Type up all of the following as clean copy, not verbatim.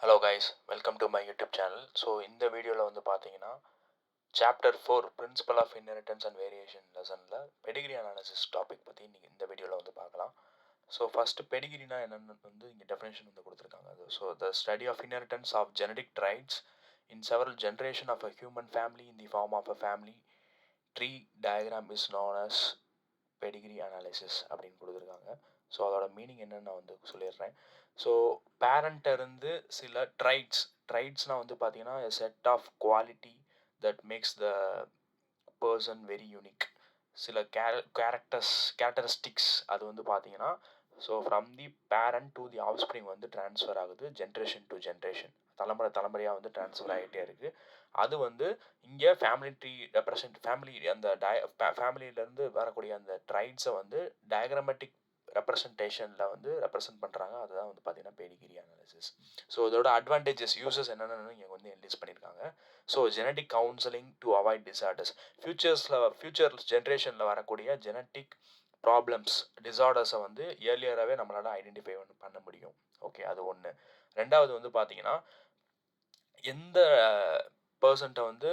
Hello guys, welcome to my YouTube channel. So இந்த வீடியோவில் வந்து பார்த்தீங்கன்னா chapter 4 principle of inheritance and variation லெசனில் பெடிகிரி அனாலிசிஸ் டாபிக் பற்றி நீங்கள் இந்த வீடியோவில் வந்து பார்க்கலாம். ஸோ ஃபஸ்ட்டு பெடிகிரினா என்னென்னு வந்து இங்கே டெஃபினேஷன் வந்து கொடுத்துருக்காங்க. அது so the study of inheritance of genetic traits in several generation of a human family in the form of a family tree diagram is known as pedigree analysis அப்படின்னு கொடுத்துருக்காங்க. So அதோட meaning என்னென்னு நான் வந்து சொல்லிடுறேன். ஸோ பேரண்ட்டை இருந்து சில ட்ரைட்ஸ்னால் வந்து பார்த்தீங்கன்னா a set of quality that makes the person very unique. சில கேரக்டரிஸ்டிக்ஸ் அது வந்து பார்த்தீங்கன்னா so from the parent to the offspring வந்து ட்ரான்ஸ்ஃபர் ஆகுது ஜென்ரேஷன் டு ஜென்ரேஷன், தலைமுறையாக வந்து ட்ரான்ஸ்ஃபர் ஆகிட்டே இருக்குது. அது வந்து இங்கே ஃபேமிலி ட்ரீ ஃபேமிலி அந்த ஃபேமிலியிலேருந்து வரக்கூடிய அந்த ட்ரைட்ஸை வந்து டயக்ராமேட்டிக் ரெப்ரசன்டேஷனில் வந்து ரெப்ரசன்ட் பண்ணுறாங்க. அதுதான் வந்து பார்த்தீங்கன்னா பெடிகிரி அனாலிசிஸ். ஸோ இதோட அட்வான்டேஜஸ் யூசஸ் என்னென்னு இங்கே வந்து லிஸ்ட் பண்ணியிருக்காங்க. So genetic counselling to avoid disorders, future ஜென்ரேஷனில் வரக்கூடிய ஜெனட்டிக் ப்ராப்ளம்ஸ் டிசார்டர்ஸை வந்து ஏர்லியராகவே நம்மளால் ஐடென்டிஃபை பண்ண முடியும். ஓகே, அது ஒன்று. ரெண்டாவது வந்து பார்த்தீங்கன்னா எந்த பர்சன்ட்டை வந்து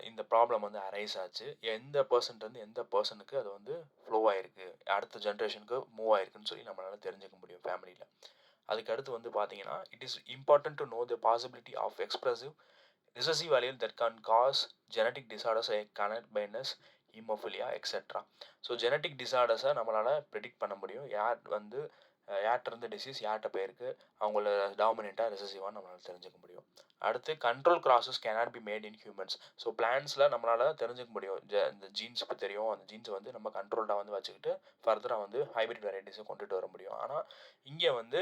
இந்த ப்ராப்ளம் வந்து அரைஸ் ஆச்சு, எந்த பர்சன்ட் வந்து எந்த பர்சனுக்கு அது வந்து ஃப்ளோ ஆகிருக்கு, அடுத்த ஜென்ரேஷனுக்கு மூவ் ஆகிருக்குன்னு சொல்லி நம்மளால் தெரிஞ்சுக்க முடியும் ஃபேமிலியில். அதுக்கு அடுத்து வந்து பார்த்தீங்கன்னா it is important to know the possibility of expressive recessive allele that can cause genetic disorders like chronic blindness, haemophilia etcetera. So genetic டிசார்டர்ஸை நம்மளால் ப்ரெடிக்ட் பண்ண முடியும். யார் வந்து யார்கிட்ட இருந்து டிசீஸ் யார்கிட்ட போயிருக்கு, அவங்கள டாமினேட்டாக ரிசசிவாக நம்மளால் தெரிஞ்சுக்க முடியும். அடுத்து control crosses cannot be made in humans. So பிளான்ஸில் நம்மளால் தெரிஞ்சுக்க முடியும். இந்த ஜீன்ஸ் இப்போ தெரியும், அந்த ஜீன்ஸை வந்து நம்ம கண்ட்ரோல்டாக வந்து வச்சுக்கிட்டு ஃபர்தராக வந்து ஹைப்ரிட் வெரைட்டிஸை கொண்டுட்டு வர முடியும். ஆனால் இங்கே வந்து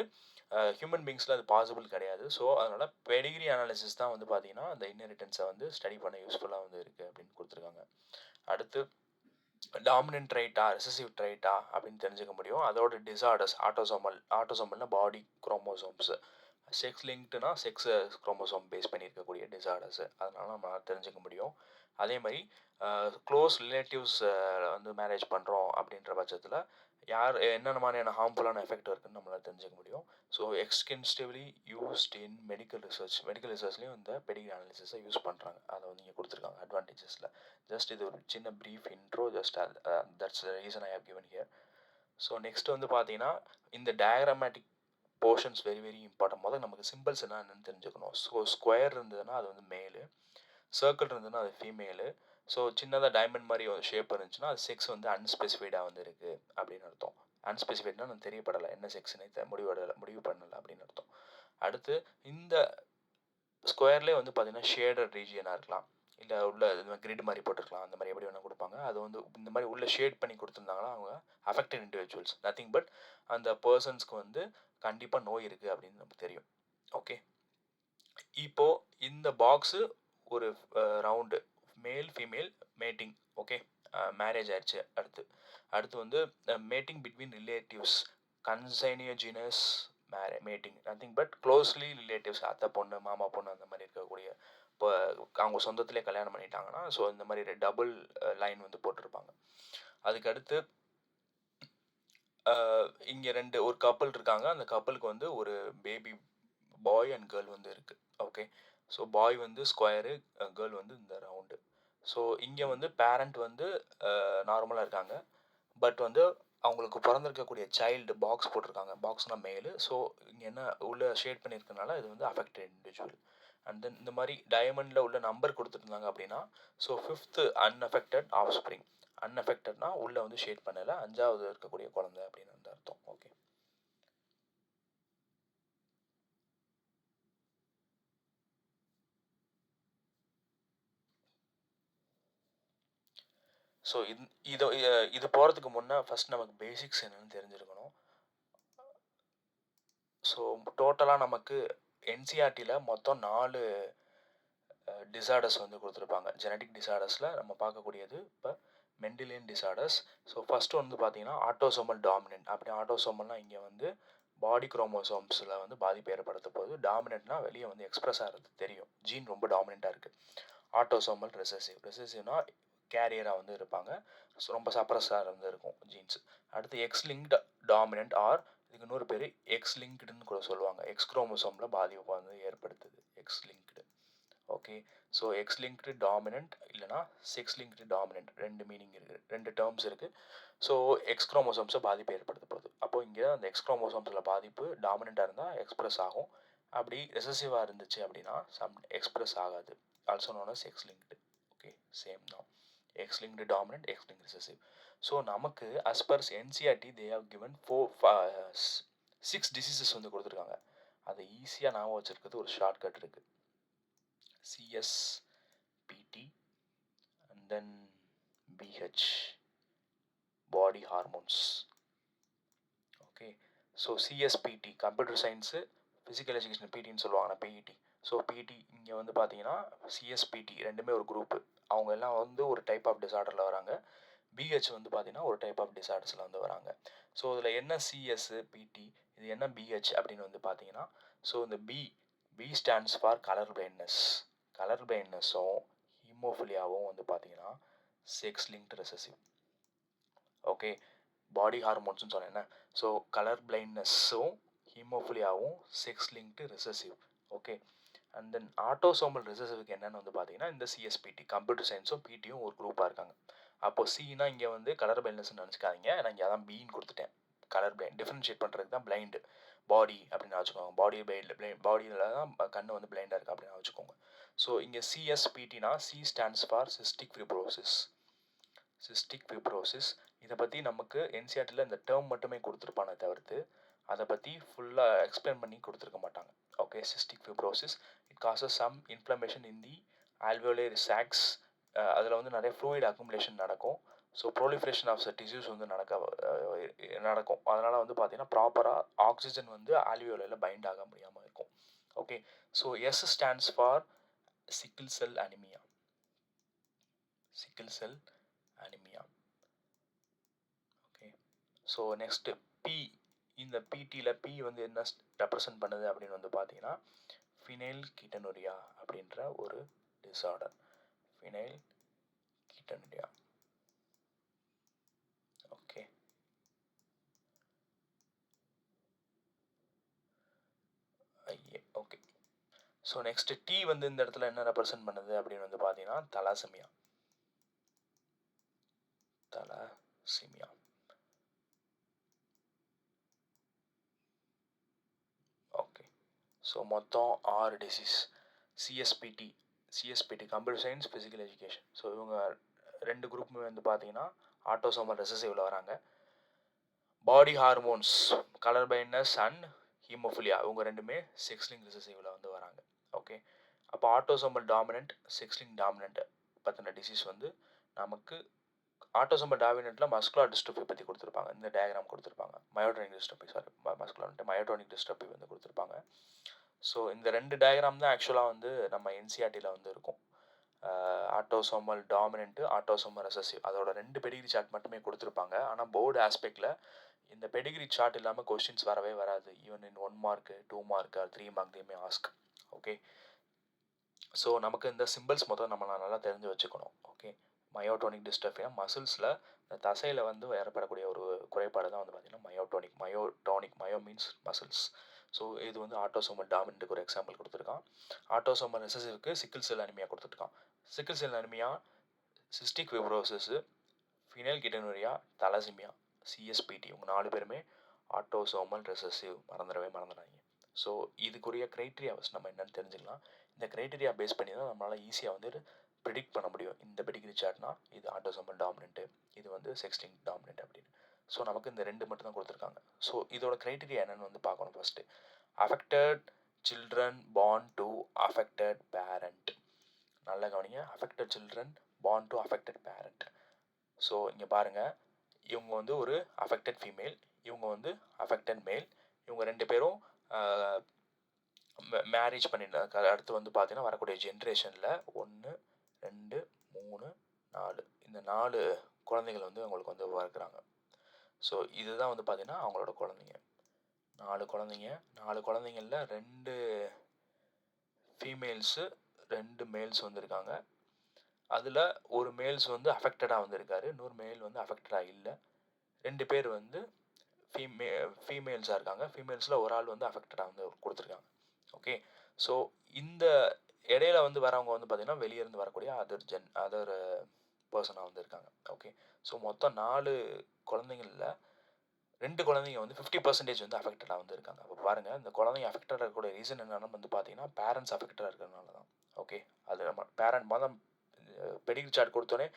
ஹியூமன் பீங்ஸில் அது பாசிபிள் கிடையாது. ஸோ அதனால் பெடிகிரி அனாலிசிஸ் தான் வந்து பார்த்தீங்கன்னா அந்த இன்ஹெரிட்டன்ஸை வந்து ஸ்டடி பண்ண யூஸ்ஃபுல்லாக வந்து இருக்குது அப்படின்னு கொடுத்துருக்காங்க. அடுத்து டாமினன்ட் ட்ரைட்டா ரிசசிவ் ட்ரைட்டா அப்படின்னு தெரிஞ்சுக்க முடியும். அதோட டிசார்டர்ஸ் ஆட்டோசோமல்னா பாடி குரோமோசோம்ஸ், செக்ஸ் லிங்க்டுனா செக்ஸ் குரோமோசோம் பேஸ் பண்ணியிருக்கக்கூடிய டிசார்டர்ஸ், அதனால நம்ம தெரிஞ்சுக்க முடியும். அதே மாதிரி க்ளோஸ் ரிலேட்டிவ்ஸ் வந்து மேரேஜ் பண்ணுறோம் அப்படின்ற பட்சத்தில் யார் என்னென்ன மாதிரியான ஹார்ம்ஃபுல்லான எஃபெக்ட் இருக்குன்னு நம்மளால் தெரிஞ்சுக்க முடியும். So extensively used in medical ரிசர்ச்லேயும் இந்த பெடிகிரி அனாலிசிஸை யூஸ் பண்ணுறாங்க. அதை வந்து இங்கே கொடுத்துருக்காங்க அட்வான்டேஜஸில். ஜஸ்ட் இது ஒரு சின்ன brief intro, just that's the reason I have given here. So next வந்து பார்த்தீங்கன்னா இந்த diagrammatic portions very very important. முதல்ல நமக்கு சிம்பிள்ஸ் என்னென்னு தெரிஞ்சுக்கணும். ஸோ ஸ்கொயர் இருந்ததுன்னா அது வந்து மேலு, சர்க்கிள் இருந்ததுன்னா அது ஃபீமேலு, ஸோ சின்னதாக டைமண்ட் மாதிரி ஒரு ஷேப் இருந்துச்சுன்னா அது செக்ஸ் வந்து அன்ஸ்பெசிஃபைடாக வந்து இருக்குது அப்படின்னு அர்த்தம். அன்ஸ்பெசிஃபைட்னா நான் தெரியப்படலை, என்ன செக்ஸ்னே முடிவு பண்ணலை அப்படின்னு அர்த்தம். அடுத்து இந்த ஸ்கொயர்லேயே வந்து பார்த்தீங்கன்னா ஷேடட் ரீஜியனாக இருக்கலாம், இல்லை உள்ள இந்த கிரிட் மாதிரி போட்டிருக்கலாம், அந்த மாதிரி எப்படி வேணால் கொடுப்பாங்க. அது வந்து இந்த மாதிரி உள்ள ஷேட் பண்ணி கொடுத்துருந்தாங்கன்னா அவங்க அஃபெக்டட் இண்டிவிஜுவல்ஸ், நத்திங் பட் அந்த பர்சன்ஸ்க்கு வந்து கண்டிப்பாக நோய் இருக்குது அப்படின்னு நமக்கு தெரியும். ஓகே, இப்போது இந்த பாக்ஸு ஒரு round male female matting. Okay, marriage ஆயிடுச்சு. அடுத்து வந்து mating between relatives, consanguineous mating, nothing but closely relatives, அத்தை பொண்ணு மாமா பொண்ணு அந்த மாதிரி இருக்கக்கூடிய இப்போ அவங்க சொந்தத்திலே கல்யாணம் பண்ணிட்டாங்கன்னா ஸோ இந்த மாதிரி டபுள் லைன் வந்து போட்டிருப்பாங்க. அதுக்கடுத்து இங்கே ஒரு கப்பல் இருக்காங்க, அந்த கப்பலுக்கு வந்து ஒரு பேபி பாய் அண்ட் கேர்ள் வந்து இருக்குது. ஓகே, ஸோ பாய் வந்து ஸ்கொயரு, கேர்ள் வந்து இந்த ரவுண்டு. ஸோ இங்கே வந்து பேரண்ட் வந்து நார்மலாக இருக்காங்க, பட் வந்து அவங்களுக்கு பிறந்திருக்கக்கூடிய சைல்டு பாக்ஸ் போட்டிருக்காங்க, பாக்ஸ்னால் மேலு. ஸோ இங்கே என்ன உள்ள ஷேட் பண்ணியிருக்கனால இது வந்து அஃபெக்டட் இண்டிவிஜுவல். அண்ட் தென் இந்த மாதிரி டைமண்டில் உள்ள நம்பர் கொடுத்துருந்தாங்க அப்படின்னா ஸோ 5th அன்அஃபெக்டட் ஆஃப்ஸ்ப்ரிங். அன்அஃபெக்டட்னா உள்ளே வந்து ஷேட் பண்ணலை, 5வது இருக்கக்கூடிய குழந்தை அப்படின்னு வந்து அர்த்தம். ஓகே, ஸோ இது போகிறதுக்கு முன்னே ஃபஸ்ட் நமக்கு பேசிக்ஸ் என்னென்னு தெரிஞ்சிருக்கணும். ஸோ டோட்டலாக நமக்கு என்சிஆர்டியில் மொத்தம் 4 டிசார்டர்ஸ் வந்து கொடுத்துருப்பாங்க. ஜெனட்டிக் டிசார்டர்ஸில் நம்ம பார்க்கக்கூடியது இப்போ மெண்டிலியன் டிசார்டர்ஸ். ஸோ ஃபஸ்ட்டு வந்து பார்த்தீங்கன்னா ஆட்டோசோமல் டாமினன்ட். அப்படி ஆட்டோசோமல்னால் இங்கே வந்து பாடி குரோமோசோம்ஸில் வந்து பாதிப்பு ஏற்படுத்த போகுது. டாமினன்ட்னா வெளியே வந்து எக்ஸ்பிரஸ் ஆகிறது தெரியும், ஜீன் ரொம்ப டாமினண்ட்டாக இருக்குது. ஆட்டோசோமல் ரெசசிவ்னா கேரியராக வந்து இருப்பாங்க, ஸோ ரொம்ப சப்ரஸாக வந்து இருக்கும் ஜீன்ஸ். அடுத்து எக்ஸ் லிங்க்டு டாமினன்ட் ஆர் இதுக்கு இன்னொரு பேர் எக்ஸ் லிங்க்டுன்னு கூட சொல்லுவாங்க. எக்ஸ் குரோமோசோமில் பாதிப்பு வந்து ஏற்படுத்துது X linked. Okay, so X linked dominant இல்லைனா செக்ஸ் லிங்க்டு டாமினன்ட், ரெண்டு மீனிங் இருக்குது, ரெண்டு டேர்ம்ஸ் இருக்குது. ஸோ எக்ஸ் குரோமோசோம்ஸை பாதிப்பு ஏற்படுத்த போகுது. அப்போது இங்கே அந்த எக்ஸ் குரோமோசோம்ஸில் பாதிப்பு டாமினண்ட்டாக இருந்தால் எக்ஸ்பிரஸ் ஆகும், அப்படி ரெசசிவாக இருந்துச்சு அப்படின்னா எக்ஸ்பிரஸ் ஆகாது. Also known as X linked. Okay, same தான், X linked dominant, X linked recessive. So நமக்கு as per NCERT they have given 6 diseases வந்து கொடுத்துருக்காங்க. அதை ஈஸியாக ஞாபகம் வச்சுருக்கிறது ஒரு ஷார்ட்கட் இருக்குது. CSPT and then BH, body hormones. Okay, so CSPT computer science, physical education PTன்னு சொல்லுவாங்க, PET. ஸோ பிடி இங்கே வந்து பார்த்தீங்கன்னா CSPT ரெண்டுமே ஒரு குரூப்பு. அவங்க எல்லாம் வந்து ஒரு டைப் ஆஃப் டிசார்டரில் வராங்க. BH வந்து பார்த்தீங்கன்னா ஒரு டைப் ஆஃப் டிசார்டர்ஸில் வந்து வராங்க. ஸோ இதில் என்ன CSPT, இது என்ன BH அப்படின்னு வந்து பார்த்தீங்கன்னா, ஸோ இந்த B stands for colour blindness. Colour பிளைண்ட்னஸும் ஹீமோஃபிலியாவும் வந்து பார்த்தீங்கன்னா sex linked recessive. Okay, body ஹார்மோன்ஸ்னு சொன்னேன். ஸோ கலர் பிளைண்ட்னஸும் ஹீமோஃபிலியாவும் sex linked recessive. Okay, and then autosomal ரெசசிவ்க்கு என்னென்னு வந்து பார்த்தீங்கன்னா இந்த CSPT, கம்ப்யூட்டர் சயின்ஸும் பிடியும் ஒரு குரூப்பாக இருக்காங்க. அப்போ சினா இங்கே வந்து கலர் பிளைண்ட்னஸ்ன்னு நினச்சிக்காதீங்க, நான் இங்கே அதான் பின்னு கொடுத்துட்டேன். கலர் பிளைண்ட் டிஃப்ரென்ஷியேட் பண்ணுறதுக்கு தான் பிளைண்டு. பாடி அப்படின்னு வச்சுக்கோங்க, பாடியில் தான் கண்ணு வந்து பிளைண்டாக இருக்குது அப்படின்னு வச்சுக்கோங்க. ஸோ இங்கே CSPTனா C stands for cystic fibrosis. Cystic fibrosis இதை பற்றி நமக்கு NCERTல இந்த டேர்ம் மட்டுமே கொடுத்துருப்பானே தவிர்த்து அதை பற்றி ஃபுல்லாக எக்ஸ்பிளைன் பண்ணி கொடுத்துருக்க மாட்டாங்க. Okay, cystic fibrosis it causes some inflammation in the alveolar sacs. அதில் வந்து நிறைய ஃப்ளூயிட் அக்குமுலேஷன் நடக்கும். So proliferation of the tissues வந்து நடக்கும். அதனால் வந்து பார்த்தீங்கன்னா ப்ராப்பராக ஆக்சிஜன் வந்து ஆல்வியோலையில் பைண்ட் ஆக முடியாமல் இருக்கும். Okay, so S stands for sickle cell anaemia. Sickle cell anaemia. Okay, so next P. இந்த பிடியில் P வந்து என்ன ரெப்ரசன்ட் பண்ணுது அப்படின்னு வந்து பார்த்தீங்கன்னா ஃபினைல் கீட்டனுரியா அப்படின்ற ஒரு disorder. Phenylketonuria. Okay, okay. So next T வந்து இந்த இடத்துல என்ன ரெப்ரசன்ட் பண்ணுது அப்படின்னு வந்து பார்த்தீங்கன்னா தலாசமியா. தலாசிமியா. ஓகே, ஸோ மொத்தம் 6 disease. CSPT computer science, physical education. So இவங்க ரெண்டு குரூப்புமே வந்து பார்த்தீங்கன்னா ஆட்டோசோமல் ரெசசிவ்ல வராங்க. Body hormones, colour blindness and haemophilia இவங்க ரெண்டுமே செக்ஸ் லிங்க் ரெசசிவ்ல வந்து வராங்க. ஓகே, அப்போ autosomal dominant, sex link dominant பற்றின டிசீஸ் வந்து நமக்கு ஆட்டோசோமல் டாமினன்ட்டில் மஸ்குலர் டிஸ்ட்ரோபி பற்றி கொடுத்துருப்பாங்க. இந்த டயக்ராம் கொடுத்துருப்பாங்க. மயோட்டோனிக் டிஸ்ட்ரோபி, மயோட்டோனிக் டிஸ்ட்ரோபி வந்து கொடுத்துருப்பாங்க. ஸோ இந்த ரெண்டு டயக்ராம் தான் ஆக்சுவலாக வந்து நம்ம NCERTல வந்து இருக்கும். ஆட்டோசோமல் டாமினன்ட்டு, ஆட்டோசோமல் ரெசசிவ், அதோட 2 பெடிகிரி சார்ட் மட்டுமே கொடுத்துருப்பாங்க. ஆனால் போர்டு ஆஸ்பெக்டில் இந்த பெடிகிரி சார்ட் இல்லாமல் கொஸ்டின்ஸ் வரவே வராது. Even in 1 mark, 2 mark, 3 mark they May ask. Okay, so நமக்கு இந்த சிம்பிள்ஸ் மொத்தம் நம்ம நல்லா தெரிஞ்சு வச்சுக்கணும். ஓகே, மயோட்டோனிக் டிஸ்ட்ரோஃபியா மசில்ஸில் இந்த தசையில் வந்து ஏற்படக்கூடிய ஒரு குறைபாடு தான் வந்து பார்த்திங்கன்னா myotonic. Myo means muscles. So இது வந்து ஆட்டோசோமல் டாமினன்ட்டுக்கு ஒரு எக்ஸாம்பிள் கொடுத்துருக்கான். ஆட்டோசோமல் ரெசசிவ்க்கு சிக்கிள் செல் அனிமியா கொடுத்துருக்கான். Sickle cell anaemia, cystic fibrosis, phenylketonuria, thalassaemia, CSPT இவங்க 4 பேருமே ஆட்டோசோமல் ரெசசிவ். மறந்துடாதீங்க. ஸோ இதுக்குரிய க்ரைட்டீரியா ஃபஸ்ட் நம்ம என்னென்னு தெரிஞ்சுக்கலாம். இந்த க்ரைட்டீரியா பேஸ் பண்ணி தான் நம்மளால் ஈஸியாக வந்து ப்ரிடிக்ட் பண்ண முடியும். இந்த பெடிகிரி சார்ட்னா இது ஆட்டோசோமல் டாமினன்ட்டு, இது வந்து செக்ஸ் லிங்க் டாமினன்ட் அப்படின்னு. ஸோ நமக்கு இந்த 2 மட்டும் தான் கொடுத்துருக்காங்க. ஸோ இதோட க்ரைட்டீரியா என்னென்னு வந்து பார்க்கணும். First affected children born to affected parent. நல்லா கவனிங்க, affected children born to affected parent. So இங்கே பாருங்கள், இவங்க வந்து ஒரு அஃபெக்டட் ஃபீமேல், இவங்க வந்து அஃபெக்டட் மேல். இவங்க 2 பேரும் மேரேஜ் பண்ணிட்டு அடுத்து வந்து பார்த்தீங்கன்னா வரக்கூடிய ஜென்ரேஷனில் 1, 2, 3, 4 இந்த 4 குழந்தைகள் வந்து அவங்களுக்கு வந்து இருக்கிறாங்க. ஸோ இதுதான் வந்து பார்த்தீங்கன்னா அவங்களோட குழந்தைங்க. 4 குழந்தைங்களில் 2 ஃபீமேல்ஸு, 2 மேல்ஸ் வந்துருக்காங்க. அதில் ஒரு மேல்ஸ் வந்து அஃபெக்டடாக வந்திருக்காரு, இன்னொரு மேல் வந்து அஃபெக்டடாக இல்லை. 2 பேர் வந்து ஃபீமேல்ஸாக இருக்காங்க. ஃபீமேல்ஸில் ஒரு ஆள் வந்து அஃபெக்டடாக வந்து கொடுத்துருக்காங்க. ஓகே, ஸோ இந்த இடையில வந்து வரவங்க வந்து பார்த்திங்கன்னா வெளியேருந்து வரக்கூடிய அதர் பர்சனாக வந்து இருக்காங்க. ஓகே, ஸோ மொத்தம் 4 குழந்தைங்களில் 2 குழந்தைங்க வந்து 50% வந்து அஃபெக்டடாக வந்து இருக்காங்க. அப்போ பாருங்கள், இந்த குழந்தைங்க அஃபெக்டடாக இருக்கக்கூடிய ரீசன் என்னென்னு வந்து பார்த்தீங்கன்னா பேரண்ட்ஸ் அஃபெக்டடாக இருக்கிறதுனால தான். ஓகே, அது நம்ம பேரண்ட் மதம் பெடிகிரி சார்ட் கொடுத்தோன்னே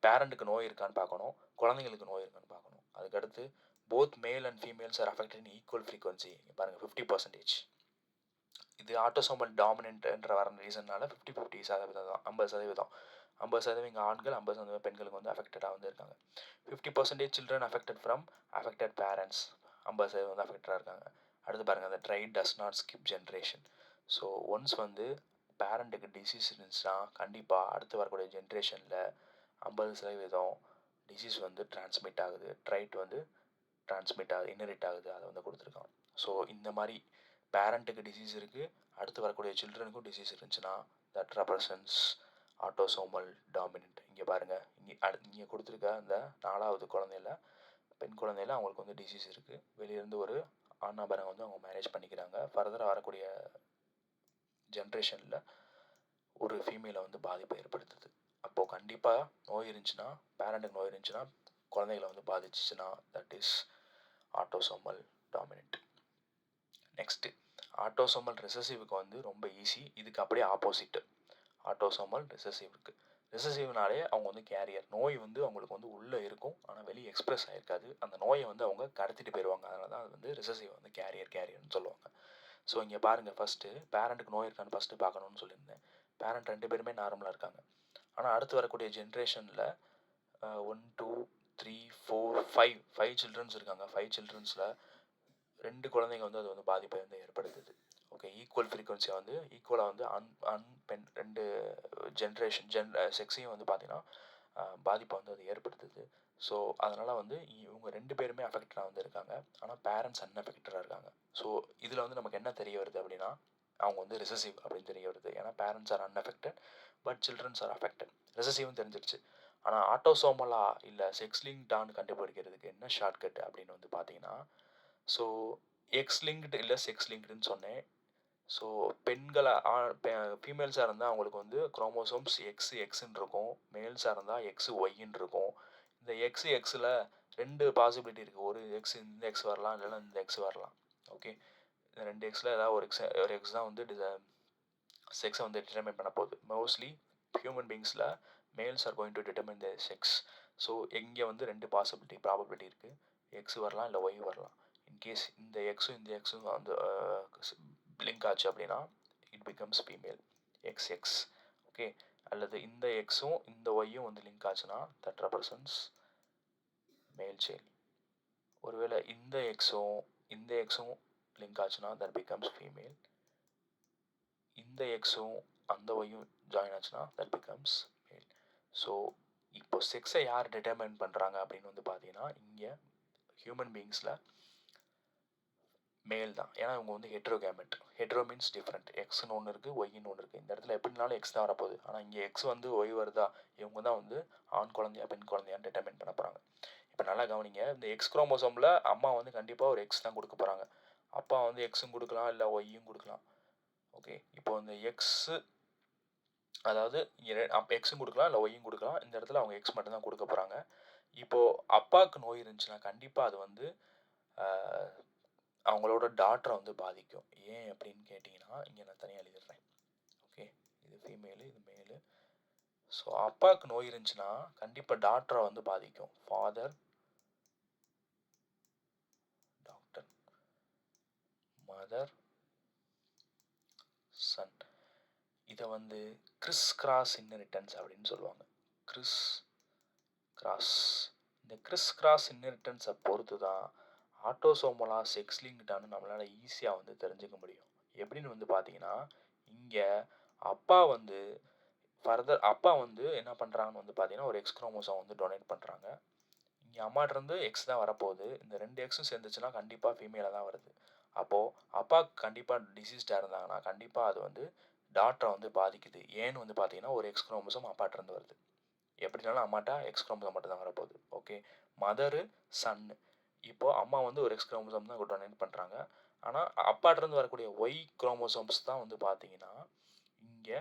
பேரண்ட்டுக்கு நோய் இருக்கான்னு பார்க்கணும், குழந்தைங்களுக்கு நோய் இருக்கான்னு பார்க்கணும். அதுக்கடுத்து both male and females R affected in equal frequency. பாருங்கள் 50%. இது ஆட்டோசோமல் டாமினன்ட் என்ற வர ரீசன்னால 50% தான், 50%. 50% ஆண்கள், 50% பெண்களுக்கு வந்து அஃபெக்டடாக வந்து இருக்காங்க. 50% children affected from affected parents, 50% வந்து அஃபெக்டடாக இருக்காங்க. அடுத்து பாருங்கள், அந்த try does not skip generation. So once வந்து பேரண்ட்டுக்கு டிசீஸ் இருந்துச்சுன்னா கண்டிப்பாக அடுத்து வரக்கூடிய ஜென்ரேஷனில் 50% டிசீஸ் வந்து டிரான்ஸ்மிட் ஆகுது, ட்ரைட் வந்து டிரான்ஸ்மிட் ஆகுது, இன்னரிட் ஆகுது, அதை வந்து கொடுத்துருக்கான். ஸோ இந்த மாதிரி பேரண்ட்டுக்கு டிசீஸ் இருக்குது, அடுத்து வரக்கூடிய சில்ட்ரனுக்கும் டிசீஸ் இருந்துச்சுன்னா தட் ரெப்ரசன்ஸ் ஆட்டோசோமல் டாமினன்ட். இங்கே பாருங்கள், இங்கே கொடுத்துருக்க அந்த 4வது குழந்தையில, பெண் குழந்தையில அவங்களுக்கு வந்து டிசீஸ் இருக்குது. வெளியிலேருந்து ஒரு ஆணாபரம் வந்து அவங்க மேரேஜ் பண்ணிக்கிறாங்க. ஃபர்தராக வரக்கூடிய ஜென்ரேஷனில் ஒரு ஃபீமேலை வந்து பாதிப்பை ஏற்படுத்துது. அப்போது கண்டிப்பாக நோய் இருந்துச்சுன்னா, பேரண்ட்டுக்கு நோய் இருந்துச்சுன்னா, குழந்தைகளை வந்து பாதிச்சிச்சுன்னா that is autosomal dominant. Next autosomal ரெசசிவ்க்கு வந்து ரொம்ப ஈஸி. இதுக்கு அப்படியே ஆப்போசிட்டு ஆட்டோசோமல் ரெசசிவ்க்கு. ரெசசிவ்னாலே அவங்க வந்து கேரியர், நோய் வந்து அவங்களுக்கு வந்து உள்ளே இருக்கும், ஆனால் வெளியே எக்ஸ்பிரஸ் ஆகிருக்காது. அந்த நோயை வந்து அவங்க கடத்திட்டு போயிடுவாங்க. அதனால தான் அது வந்து ரெசசிவ் வந்து கேரியர்னு சொல்லுவாங்க. ஸோ இங்கே பாருங்கள், ஃபஸ்ட்டு பேரண்ட்டுக்கு நோய் இருக்கான்னு ஃபஸ்ட்டு பார்க்கணுன்னு சொல்லியிருந்தேன். பேரண்ட் 2 பேருமே நார்மலாக இருக்காங்க. ஆனால் அடுத்து வரக்கூடிய ஜென்ரேஷனில் 1 2 3 4 5 சில்ட்ரன்ஸ் இருக்காங்க. 5 சில்ட்ரன்ஸில் 2 குழந்தைங்க வந்து அது வந்து பாதிப்பை வந்து ஏற்படுத்துது. ஓகே, ஈக்குவல் ஃப்ரீக்வன்சியாக வந்து ஈக்குவலாக வந்து பெண் 2 செக்ஸையும் வந்து பார்த்திங்கன்னா பாதிப்பை வந்து அது ஏற்படுத்துது. ஸோ அதனால் வந்து இவங்க 2 பேருமே அஃபெக்டடாக வந்து இருக்காங்க. ஆனால் பேரண்ட்ஸ் அன்அஃபெக்டடாக இருக்காங்க. ஸோ இதில் வந்து நமக்கு என்ன தெரிய வருது அப்படின்னா அவங்க வந்து ரெசசிவ் அப்படின்னு தெரிய வருது. ஏன்னா parents are unaffected but childrens are affected. ரெசசிவ்னு தெரிஞ்சிருச்சு. ஆனால் ஆட்டோசோமலா இல்லை செக்ஸ் லிங்க்டான்னு கண்டுபிடிக்கிறதுக்கு என்ன ஷார்ட்கட் அப்படின்னு வந்து பார்த்தீங்கன்னா, ஸோ எக்ஸ் லிங்க்டு இல்லை செக்ஸ் லிங்க்டுன்னு சொன்னேன். ஸோ ஃபீமேல்ஸாக இருந்தால் அவங்களுக்கு வந்து குரோமோசோம்ஸ் எக்ஸ்ன்னு இருக்கும், மேல்ஸாக இருந்தால் ஒய்ன்னு இருக்கும். இந்த எக்ஸில் 2 பாசிபிலிட்டி இருக்குது. ஒரு எக்ஸ் இந்த எக்ஸ் வரலாம், இல்லைன்னா இந்த எக்ஸ் வரலாம். ஓகே, இந்த 2 எக்ஸில் ஏதாவது ஒரு எக்ஸ் தான் வந்து செக்ஸை வந்து டிட்டர்மைன் பண்ண போகுது. மோஸ்ட்லி ஹியூமன் பீங்ஸில் males are going to determine the sex. So இங்கே வந்து 2 ப்ராபபிலிட்டி இருக்குது. எக்ஸ் வரலாம், இல்லை ஒய் வரலாம். இன்கேஸ் இந்த எக்ஸும் வந்து லிங்க் ஆச்சு அப்படின்னா it becomes female, X. Okay, அல்லது இந்த எக்ஸும் இந்த ஒய்யும் வந்து லிங்க் ஆச்சுன்னா தட் ரெப்ரசன்ஸ் மேல் சைல்ட். ஒருவேளை இந்த எக்ஸும் லிங்க் ஆச்சுன்னா தட் பிகம்ஸ் ஃபீமேல். இந்த எக்ஸும் அந்த ஒய்யும் ஜாயின் ஆச்சுன்னா தட் பிகம்ஸ் மேல். ஸோ இப்போ செக்ஸை யார் டிட்டர்மைன் பண்ணுறாங்க அப்படின்னு வந்து பார்த்தீங்கன்னா இங்கே ஹியூமன் பீயிங்ஸில் மேல் தான். ஏன்னா இவங்க வந்து ஹெட்ரோகேமெட். Hetero means different. எக்ஸ்னு ஒன்று இருக்குது, ஒய்ன்னு ஒன்று இருக்குது. இந்த இடத்துல எப்படினாலும் எக்ஸ் தான் வரப்போகுது. ஆனால் இங்கே எக்ஸ் வந்து ஒய் வருதா, இவங்க தான் வந்து ஆண் குழந்தையா பெண் குழந்தையான்னு டிட்டர்மைன் பண்ண போகிறாங்க. இப்போ நல்லா கவனிங்க, இந்த எக்ஸ் குரோமோசோமில் அம்மா வந்து கண்டிப்பாக ஒரு எக்ஸ் தான் கொடுக்க போகிறாங்க. அப்பா வந்து எக்ஸும் கொடுக்கலாம், இல்லை ஒய்யும் கொடுக்கலாம். ஓகே, இப்போ இந்த எக்ஸு, அதாவது எக்ஸும் கொடுக்கலாம், இல்லை ஒய்யும் கொடுக்கலாம். இந்த இடத்துல அவங்க எக்ஸ் மட்டும் தான் கொடுக்க போகிறாங்க. இப்போது அப்பாவுக்கு நோய் இருந்துச்சுன்னா கண்டிப்பாக அது வந்து அவங்களோட டாட்டரை வந்து பாதிக்கும். ஏன் அப்படின்னு கேட்டிங்கன்னா இங்கே நான் தனியாக எழுதிடுறேன். ஓகே, இது ஃபீமேலு, இது மேலு. ஸோ அப்பாவுக்கு நோய் இருந்துச்சுன்னா கண்டிப்பாக டாட்டரை வந்து பாதிக்கும். Father daughter, mother son. இதை வந்து கிறிஸ் கிராஸ் இன்ஹெரிட்டன்ஸ் அப்படின்னு சொல்லுவாங்க. Criss cross. இந்த கிறிஸ் கிராஸ் இன்ஹெரிட்டன்ஸை பொறுத்து தான் ஆட்டோசோமலா செக்ஸ் லிங்க்டானு நம்மளால் ஈஸியாக வந்து தெரிஞ்சுக்க முடியும். எப்படின்னு வந்து பார்த்தீங்கன்னா இங்கே அப்பா வந்து என்ன பண்ணுறாங்கன்னு வந்து பார்த்தீங்கன்னா ஒரு எக்ஸ் குரோமோசோம் வந்து டொனேட் பண்ணுறாங்க. இங்கே அம்மாட்டிருந்து எக்ஸ் தான் வரப்போகுது. இந்த 2 எக்ஸும் சேர்ந்துச்சுன்னா கண்டிப்பாக ஃபீமேலாக தான் வருது. அப்போது அப்பாவுக்கு கண்டிப்பாக டிசீஸ்டாக இருந்தாங்கன்னா கண்டிப்பாக அது வந்து டாட்டரை வந்து பாதிக்குது. ஏன்னு வந்து பார்த்தீங்கன்னா ஒரு எக்ஸ் குரோமோசோம் அப்பாட்டிருந்து வருது. எப்படினாலும் அம்மாட்டா எக்ஸ் குரோமோசோம் மட்டும் தான் வரப்போகுது. ஓகே, மதரு சன்னு. இப்போ அம்மா வந்து ஒரு எக்ஸ் குரோமோசோம் தான் டொனேட் பண்ணுறாங்க. ஆனால் அப்பாட்டிருந்து வரக்கூடிய ஒய் குரோமோசோம்ஸ் தான் வந்து பார்த்தீங்கன்னா இங்கே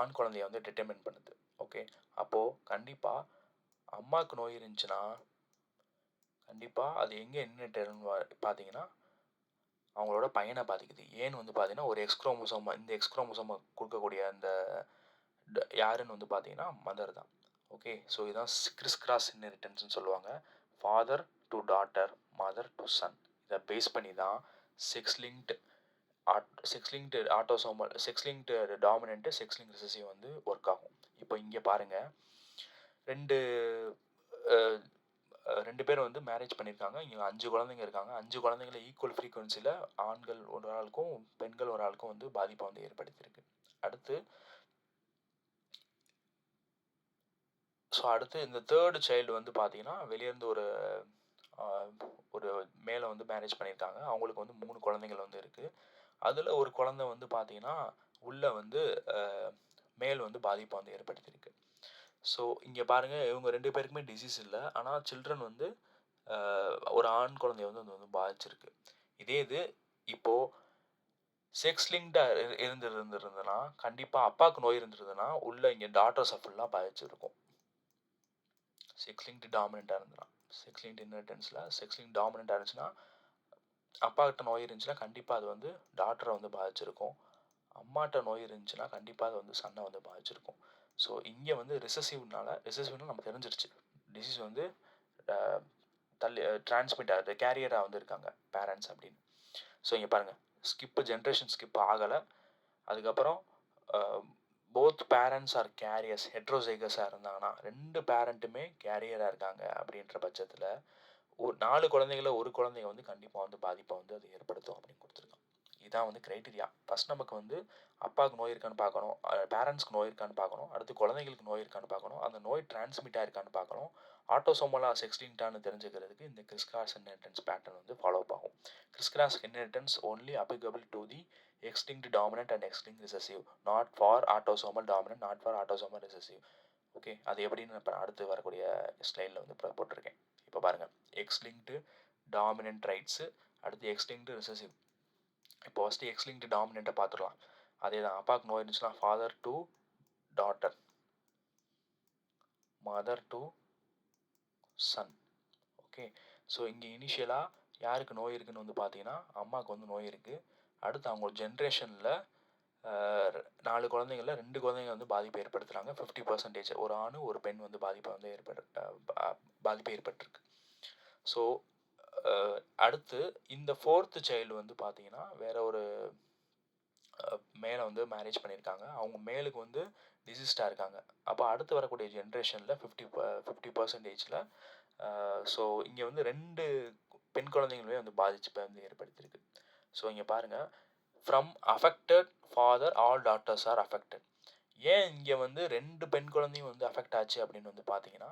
ஆண் குழந்தைய வந்து டிட்டர்மின் பண்ணுது. ஓகே, அப்போது கண்டிப்பாக அம்மாவுக்கு நோய் இருந்துச்சுன்னா கண்டிப்பாக அது எங்கே என்ன பார்த்தீங்கன்னா அவங்களோட பையனை பாதிக்குது. ஏன்னு வந்து பார்த்தீங்கன்னா ஒரு எக்ஸ் குரோமோசோம், இந்த எக்ஸ் குரோமோசோமை கொடுக்கக்கூடிய அந்த யாருன்னு வந்து பார்த்தீங்கன்னா மதர் தான். ஓகே, ஸோ இதுதான் கிறிஸ் கிராஸ் இன்ஹெரிட்டன்ஸ்னு சொல்லுவாங்க. Father to daughter, mother to son. இதை பேஸ் பண்ணி தான் sex linked autosomal, sex linked dominant, sex link recessive வந்து ஒர்க் ஆகும். இப்போ இங்கே பாருங்கள், ரெண்டு பேர் வந்து மேரேஜ் பண்ணியிருக்காங்க. இங்கே 5 குழந்தைங்க இருக்காங்க. 5 குழந்தைங்கள ஈக்குவல் ஃப்ரீக்குவன்சியில் ஆண்கள் ஒரு ஆளுக்கும் பெண்கள் ஒரு ஆளுக்கும் வந்து பாதிப்பை வந்து ஏற்படுத்தியிருக்கு. அடுத்து இந்த தேர்டு சைல்டு வந்து பார்த்தீங்கன்னா வெளியேருந்து ஒரு மேலே வந்து மேரேஜ் பண்ணியிருக்காங்க. அவங்களுக்கு வந்து 3 குழந்தைகள் வந்து இருக்குது. அதில் ஒரு குழந்தை வந்து பார்த்தீங்கன்னா உள்ள வந்து மேல் வந்து பாதிப்பை வந்து ஏற்படுத்தியிருக்கு. ஸோ இங்கே பாருங்கள், இவங்க 2 பேருக்குமே டிசீஸ் இல்லை, ஆனால் சில்ட்ரன் வந்து ஒரு ஆண் குழந்தைய வந்து பாதிச்சிருக்கு. இதே இது இப்போது செக்ஸ் லிங்க்டாக இருந்திருந்ததுன்னா கண்டிப்பாக அப்பாவுக்கு நோய் இருந்திருந்ததுன்னா உள்ள இங்கே டாட்டர்ஸை ஃபுல்லாக பாதிச்சிருக்கும். செக்ஸ் லிங்க்டு டாமினண்ட்டாக இருந்ததுன்னா, செக்ஸ் லிங்க்டு இன்ஹெரிட்டன்ஸில் செக்ஸ் லிங்க் டாமினண்ட்டாக இருந்துச்சுன்னா அப்பாக்கிட்ட நோய் இருந்துச்சுன்னா கண்டிப்பாக அது வந்து டாட்டரை வந்து பாதிச்சிருக்கும். அம்மாட்ட நோய் இருந்துச்சுன்னா கண்டிப்பாக அது வந்து சன்னை வந்து பாதிச்சிருக்கும். ஸோ இங்கே வந்து ரிசசிவ்னால நம்ம தெரிஞ்சிருச்சு டிசீஸ் வந்து தள்ளி டிரான்ஸ்மிட் ஆகுது, கேரியராக வந்து இருக்காங்க பேரண்ட்ஸ் அப்படின்னு. ஸோ இங்கே பாருங்கள், ஜென்ரேஷன் ஸ்கிப் ஆகலை. அதுக்கப்புறம் போத் பேரண்ட்ஸ் ஆர் கேரியர்ஸ், ஹெட்ரோசைகஸாக இருந்தாங்கன்னா 2 பேரண்ட்டுமே கேரியராக இருக்காங்க அப்படின்ற பட்சத்தில் ஒரு 4 குழந்தைங்கள ஒரு குழந்தைங்க வந்து கண்டிப்பாக வந்து பாதிப்பை வந்து அது ஏற்படுத்தும் அப்படின்னு கொடுத்துருக்காங்க. இதான் வந்து க்ரைட்டீரியா. ஃபஸ்ட் நமக்கு வந்து அப்பாவுக்கு நோய் இருக்கான்னு பார்க்கணும், பேரண்ட்ஸ்க்கு நோய் இருக்கான்னு பார்க்கணும், அடுத்து குழந்தைங்களுக்கு நோய் இருக்கான்னு பார்க்கணும், அந்த நோய் டிரான்ஸ்மிட் ஆயிருக்கான்னு பார்க்கணும். ஆட்டோசோமலா செக்ஸ் லிங்க்டானு தெரிஞ்சுக்கிறதுக்கு இந்த கிறிஸ் கிராஸ் இன்ஹெரிட்டன்ஸ் பேட்டர்ன் வந்து ஃபாலோ ஆகும். Chris cross inheritance only applicable to the X-linked dominant and X-linked recessive, not for autosomal dominant, not for autosomal recessive. Okay, அது எப்படின்னு இப்போ அடுத்து வரக்கூடிய ஸ்லைடில் வந்து போட்டிருக்கேன். இப்போ பாருங்கள், X-linked dominant ரைட்ஸு, அடுத்து X-linked recessive. இப்போ ஃபஸ்ட்டு X-linked dominantை பார்த்துடலாம். அதே தான், அப்பாவுக்கு நோய் இருந்துச்சுன்னா father to daughter, mother to son. Okay, so இங்கே இனிஷியலாக யாருக்கு நோய் இருக்குன்னு வந்து பார்த்தீங்கன்னா அம்மாவுக்கு வந்து நோய் இருக்குது. அடுத்து அவங்க ஜென்ரேஷனில் 4 குழந்தைங்களில் 2 குழந்தைங்க வந்து பாதிப்பை ஏற்படுத்துகிறாங்க. 50% ஒரு ஆண் ஒரு பெண் வந்து பாதிப்பை ஏற்பட்டிருக்கு. ஸோ அடுத்து இந்த 4th சைல்டு வந்து பார்த்தீங்கன்னா வேற ஒரு மேலே வந்து மேரேஜ் பண்ணியிருக்காங்க. அவங்க மேலுக்கு வந்து டிசீஸ்டாக இருக்காங்க. அப்போ அடுத்து வரக்கூடிய ஜென்ரேஷனில் 50%. ஸோ இங்கே வந்து 2 பெண் குழந்தைங்களுமே வந்து பாதிப்பை வந்து ஏற்படுத்தியிருக்கு. ஸோ இங்கே பாருங்கள், from affected father all daughters are affected. ஏன் இங்கே வந்து 2 பெண் குழந்தையும் வந்து அஃபெக்ட் ஆச்சு அப்படின்னு வந்து பார்த்தீங்கன்னா,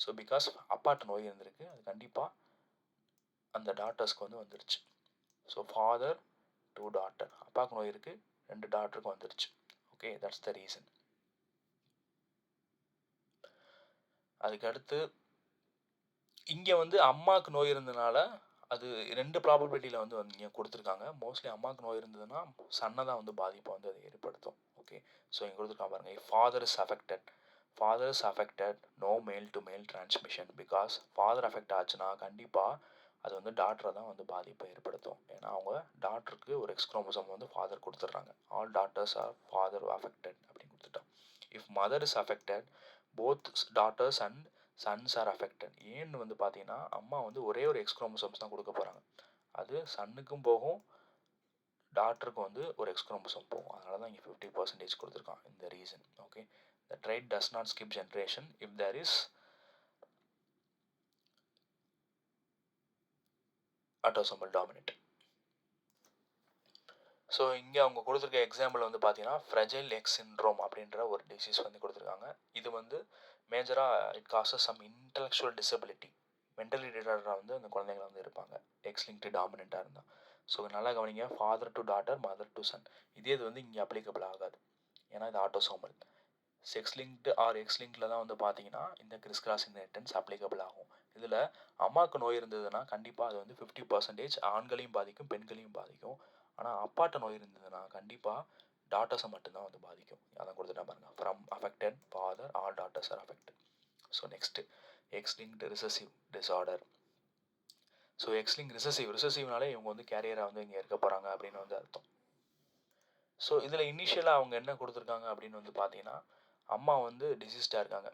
ஸோ பிகாஸ் அப்பாட்ட நோய் இருந்திருக்கு, அது கண்டிப்பாக அந்த டாட்டர்ஸ்க்கு வந்து வந்துருச்சு. ஸோ ஃபாதர் டு டாட்டர், அப்பாவுக்கு நோய் இருக்குது, 2 டாட்டருக்கும் வந்துருச்சு. Okay, that's the reason. அதுக்கடுத்து இங்கே வந்து அம்மாவுக்கு நோய் இருந்ததுனால அது 2 ப்ராபபிலிட்டியில் வந்து இங்கே கொடுத்துருக்காங்க. மோஸ்ட்லி அம்மாவுக்கு நோய் இருந்ததுன்னா சன்னை தான் வந்து பாதிப்பை வந்து அது ஏற்படுத்தும். ஓகே, ஸோ இங்கே கொடுத்துருக்காங்க பாருங்கள், father is affected no male to male transmission. Because father affect ஆச்சுன்னா கண்டிப்பாக அது வந்து டாக்டரை தான் வந்து பாதிப்பை ஏற்படுத்தும். ஏன்னா அவங்க டாக்டருக்கு ஒரு எக்ஸ் குரோமோசோம் வந்து ஃபாதர் கொடுத்துட்றாங்க. All daughters are father affected அப்படின்னு கொடுத்துட்டோம். If mother is affected both daughters and sons are affected. ஏன்னு வந்து பார்த்தீங்கன்னா அம்மா வந்து ஒரே ஒரு எக்ஸ் குரோமோசோம்ஸ் தான் கொடுக்க போகிறாங்க. அது சன்னுக்கும் போகும், டாக்டருக்கும் வந்து ஒரு எக்ஸ் குரோமோசோம் போகும். அதனால தான் இங்கே 50% கொடுத்துருக்கான். இந்த reason. Okay, the trait does not skip generation if there is autosomal dominant. So இங்கே அவங்க கொடுத்துருக்க எக்ஸாம்பிள் வந்து பார்த்தீங்கன்னா ஃப்ரெஜைல் எக்ஸ் சிண்ட்ரோம் அப்படின்ற ஒரு டிசீஸ் வந்து கொடுத்துருக்காங்க. இது வந்து மேஜராக it causes some intellectual disability, mentally ரிட்டார்டாக வந்து அந்த குழந்தைங்க வந்து இருப்பாங்க எக்ஸ் லிங்க்டு டாமினண்ட்டாக இருந்தால். ஸோ நல்லா கவனிங்க, father to daughter, mother to son. இது வந்து இங்கே அப்ளிகபிள் ஆகாது, ஏன்னா இது autosomal. Sex linked or X லிங்க்டில் தான் வந்து பார்த்தீங்கன்னா இந்த கிறிஸ் கிராஸ் இன்ஹெரிட்டன்ஸ் அப்ளிகபிள் ஆகும். இதில் அம்மாவுக்கு நோய் இருந்ததுன்னா கண்டிப்பாக அது வந்து 50% ஆண்களையும் பாதிக்கும், பெண்களையும் பாதிக்கும். ஆனால் அப்பாட்ட நோய் இருந்ததுன்னா கண்டிப்பாக டாட்டர்ஸை மட்டும்தான் வந்து பாதிக்கும். அதான் கொடுத்துட்டா பாருங்க. From affected father all daughters are affected. So next X linked recessive disorder. So X link ரிசசிவ்னாலே இவங்க வந்து கேரியராக வந்து இங்கே இருக்க போகிறாங்க அப்படின்னு வந்து அர்த்தம். ஸோ இதில் இனிஷியலாக அவங்க என்ன கொடுத்துருக்காங்க அப்படின்னு வந்து பார்த்தீங்கன்னா, அம்மா வந்து டிசீஸ்டாக இருக்காங்க.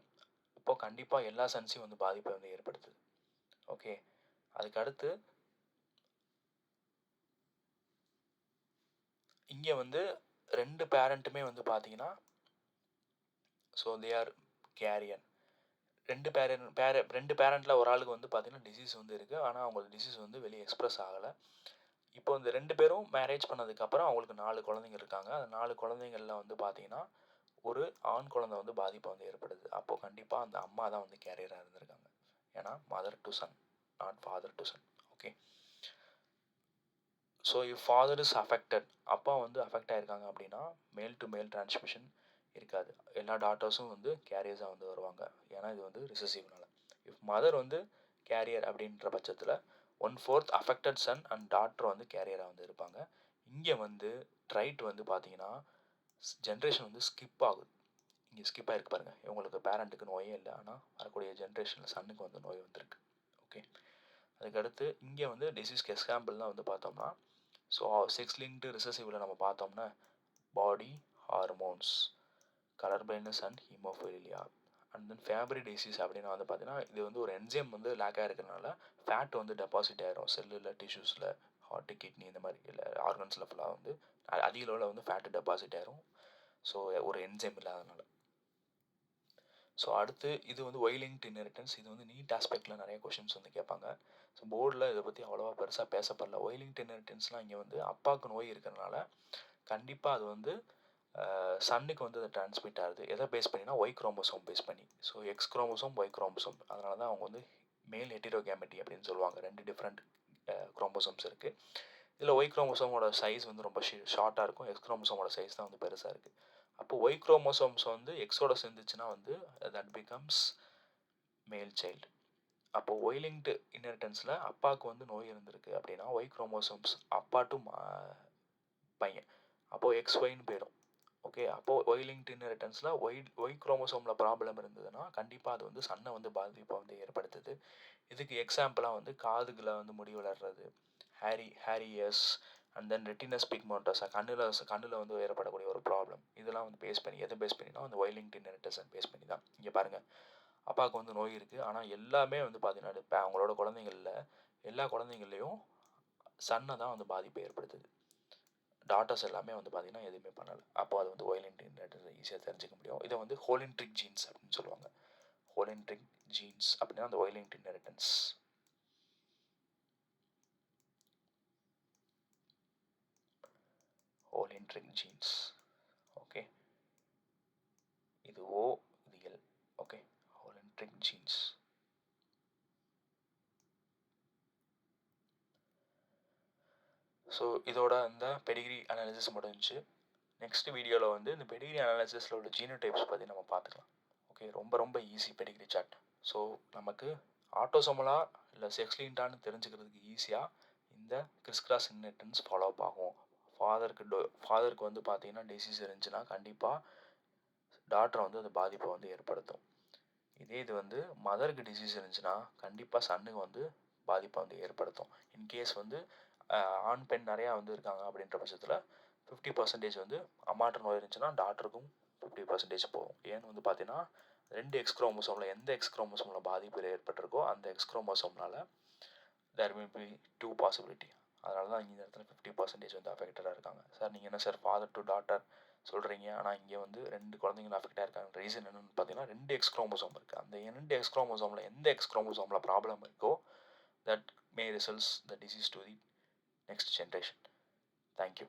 இப்போ கண்டிப்பாக எல்லா சன்ஸையும் வந்து பாதிப்பை வந்து ஏற்படுத்துது. ஓகே, அதுக்கு அடுத்து இங்கே வந்து 2 பேரண்ட்டுமே வந்து பார்த்தீங்கன்னா, ஸோ தே ஆர் கேரியர். 2 பேரண்ட்டில் ஒரு ஆளுக்கு வந்து பார்த்தீங்கன்னா டிசீஸ் வந்து இருக்குது. ஆனால் அவங்களுக்கு டிசீஸ் வந்து வெளியே எக்ஸ்ப்ரெஸ் ஆகலை. இப்போ இந்த 2 பேரும் மேரேஜ் பண்ணதுக்கப்புறம் அவங்களுக்கு 4 குழந்தைங்க இருக்காங்க. அந்த 4 குழந்தைங்களில் வந்து பார்த்தீங்கன்னா ஒரு ஆண் குழந்தை வந்து பாதிப்பை வந்து ஏற்படுது. அப்போது கண்டிப்பாக அந்த அம்மா தான் வந்து கேரியராக இருந்திருக்காங்க. ஏன்னா mother to son, not father to son. Okay, so if father is affected, அப்பா வந்து அஃபெக்ட் ஆகிருக்காங்க அப்படின்னா மேல் டு மேல் டிரான்ஸ்மிஷன் இருக்காது. எல்லா டாட்டர்ஸும் வந்து கேரியர்ஸாக வந்து வருவாங்க. ஏன்னா இது வந்து ரிசசிவ்னால. இஃப் மதர் வந்து கேரியர் அப்படின்ற பட்சத்தில் 1/4 அஃபெக்டட் சன் அண்ட் டாட்டர் வந்து கேரியராக வந்து இருப்பாங்க. இங்கே வந்து ட்ரைட் வந்து பார்த்தீங்கன்னா ஜென்ரேஷன் வந்து ஸ்கிப் ஆகுது. இங்கே ஸ்கிப் ஆகிருக்கு பாருங்கள். இவங்களுக்கு பேரண்ட்டுக்கு நோயே இல்லை, ஆனால் வரக்கூடிய ஜென்ரேஷனில் சன்னுக்கு வந்து நோய் வந்திருக்கு. ஓகே, அதுக்கடுத்து இங்கே வந்து டிசீஸ்க்கு எக்ஸாம்பிள்லாம் வந்து பார்த்தோம்னா, ஸோ செக்ஸ்-லிங்க்டு ரிசசிவில் நம்ம பார்த்தோம்னா body hormones, colour blindness and haemophilia. And then Fabry disease அப்படின்னு வந்து பார்த்தீங்கன்னா, இது வந்து ஒரு என்ஜைம் வந்து லேக்காக இருக்கிறனால ஃபேட் வந்து டெபாசிட் ஆகிரும் செல்லில், டிஷ்யூஸில், ஹார்ட்டு, கிட்னி இந்த மாதிரி இல்லை ஆர்கன்ஸில் ஃபுல்லாக வந்து அதிக அளவில் வந்து ஃபேட்டு டெபாசிட் ஆகிரும். ஸோ ஒரு என்ஜைம் இல்லாதனால. ஸோ அடுத்து இது வந்து ஒய்-லிங்க்டு இன்ஹெரிட்டன்ஸ். இது வந்து நீட் ஆஸ்பெக்டில் நிறைய கொஷின்ஸ் வந்து கேட்பாங்க. ஸோ போர்டில் இதை பற்றி அவ்வளோவா பெருசாக பேசப்படல. ஒய்-லிங்க்டு இன்ஹெரிட்டன்ஸ்லாம் இங்கே வந்து அப்பாவுக்கு நோய் இருக்கிறனால கண்டிப்பாக அது வந்து சன்னுக்கு வந்து அது டிரான்ஸ்மிட் ஆகுது. எதை பேஸ் பண்ணினா ஒய் குரோமோசோம் பேஸ் பண்ணி. So X chromosome, Y chromosome. அதனால தான் அவங்க வந்து மேல் ஹெட்டிரோகேமெட்டி அப்படின்னு சொல்லுவாங்க. 2 டிஃப்ரெண்ட் குரோமோசோம்ஸ் இருக்குது. இதில் ஒய் குரோமோசோமோட சைஸ் வந்து ரொம்ப ஷார்ட்டாக இருக்கும். எக்ஸ் குரோமோசோமோட சைஸ் தான் வந்து பெருசாக இருக்குது. அப்போ ஒய் குரோமோசோம்ஸ் வந்து எக்ஸோட சேர்ந்துச்சுன்னா வந்து தட் பிகம்ஸ் மேல் சைல்டு. அப்போ ஒய்-லிங்க்டு இன்ஹெரிட்டன்ஸில் அப்பாவுக்கு வந்து நோய் இருந்திருக்கு அப்படின்னா ஒய் குரோமோசோம்ஸ் அப்பா டு பையன், அப்போது எக்ஸ்-ஒய்ன்னு போயிடும். ஓகே, அப்போது ஒய்-லிங்க்டு இன்ஹெரிட்டன்ஸில் ஒய் குரோமோசோமில் ப்ராப்ளம் இருந்ததுன்னா கண்டிப்பாக அது வந்து சன்னை வந்து பாதிப்பை வந்து ஏற்படுத்துது. இதுக்கு எக்ஸாம்பிளாக வந்து காதுகளை வந்து முடி வளர்றது, ஹேரியஸ் அண்ட் தென் ரெட்டினஸ் பிக்மெண்டோஸா, கண்ணில் வந்து ஏற்படக்கூடிய ஒரு ப்ராப்ளம். இதெல்லாம் வந்து பேஸ் பண்ணி எதை பேஸ் பண்ணினா அந்த ஒய்-லிங்க்டு இன்ஹெரிட்டன்ஸை பேஸ் பண்ணி தான். இங்கே பாருங்கள், அப்பாவுக்கு வந்து நோய் இருக்குது, ஆனால் எல்லாமே வந்து பார்த்தீங்கன்னா இப்போ அவங்களோட குழந்தைங்களில் எல்லா குழந்தைங்கள்லையும் சன்னை தான் வந்து பாதிப்பை ஏற்படுத்துது. டாட்டர்ஸ் எல்லாமே வந்து பார்த்தீங்கன்னா எதுவுமே பண்ணலை. அப்போ அது வந்து ஒய்-லிங்க்டு இன்ஹெரிட்டன்ஸ் ஈஸியாக தெரிஞ்சுக்க முடியும். இதை வந்து ஹோலின்ட்ரிக் ஜீன்ஸ் அப்படின்னு சொல்லுவாங்க. ஹோலின்ட்ரிக் ஜீன்ஸ் அப்படின்னா அந்த Y linked inheritance. Holandric genes. Okay, இது ஓ, இது L. Okay, holandric genes. So இதோட இந்த பெடிகிரி அனாலிசிஸ் முடிஞ்சிச்சு. நெக்ஸ்ட் வீடியோவில் வந்து இந்த பெடிகிரி அனாலிசிஸில் உள்ள ஜீனோடைப்ஸ் பற்றி நம்ம பார்த்துக்கலாம். ஓகே, ரொம்ப ரொம்ப ஈஸி பெடிகிரி சார்ட். ஸோ நமக்கு ஆட்டோசோமலா இல்லை செக்ஸ்-லிங்க்டான்னு தெரிஞ்சுக்கிறதுக்கு ஈஸியாக இந்த கிறிஸ்-கிராஸ் இன்ஹெரிட்டன்ஸ் ஃபாலோ அப் ஆகும். ஃபாதருக்கு வந்து பார்த்தீங்கன்னா டிசீஸ் இருந்துச்சுன்னா கண்டிப்பாக டாட்டரை வந்து அந்த பாதிப்பை வந்து ஏற்படுத்தும். இதே இது வந்து மதருக்கு டிசீஸ் இருந்துச்சுன்னா கண்டிப்பாக சன்னுக்கு வந்து பாதிப்பை வந்து ஏற்படுத்தும். இன்கேஸ் வந்து ஆண் பெண் நிறையா வந்து இருக்காங்க அப்படின்ற பட்சத்தில் 50% வந்து அம்மாட்ட நோய் இருந்துச்சுன்னா டாக்டருக்கும் 50% போகும். ஏன்னு வந்து பார்த்தீங்கன்னா 2 எக்ஸ் குரோமோசோமில் எந்த எக்ஸ் குரோமோசோமில் பாதிப்பு ஏற்பட்டிருக்கோ அந்த எக்ஸ் குரோமோசோம்னால தேர் வில் பி 2 பாசிபிலிட்டி. அதனால தான் இந்த இடத்துல 50% வந்து அஃபெக்டடாக இருக்காங்க. சார் நீங்கள் என்ன சார் ஃபாதர் டு டாட்டர் சொல்கிறீங்க, ஆனால் இங்கே வந்து 2 குழந்தைங்களும் அஃபெக்டாக இருக்காங்க. ரீசன் என்னென்னு பார்த்தீங்கன்னா 2 எக்ஸ் குரோமோசோம் இருக்குது. அந்த 2 எக்ஸ் குரோமோசோமில் எந்த எக்ஸ் குரோமோசோமில் ப்ராப்ளம் இருக்கோ that may results the disease to the next generation. Thank you.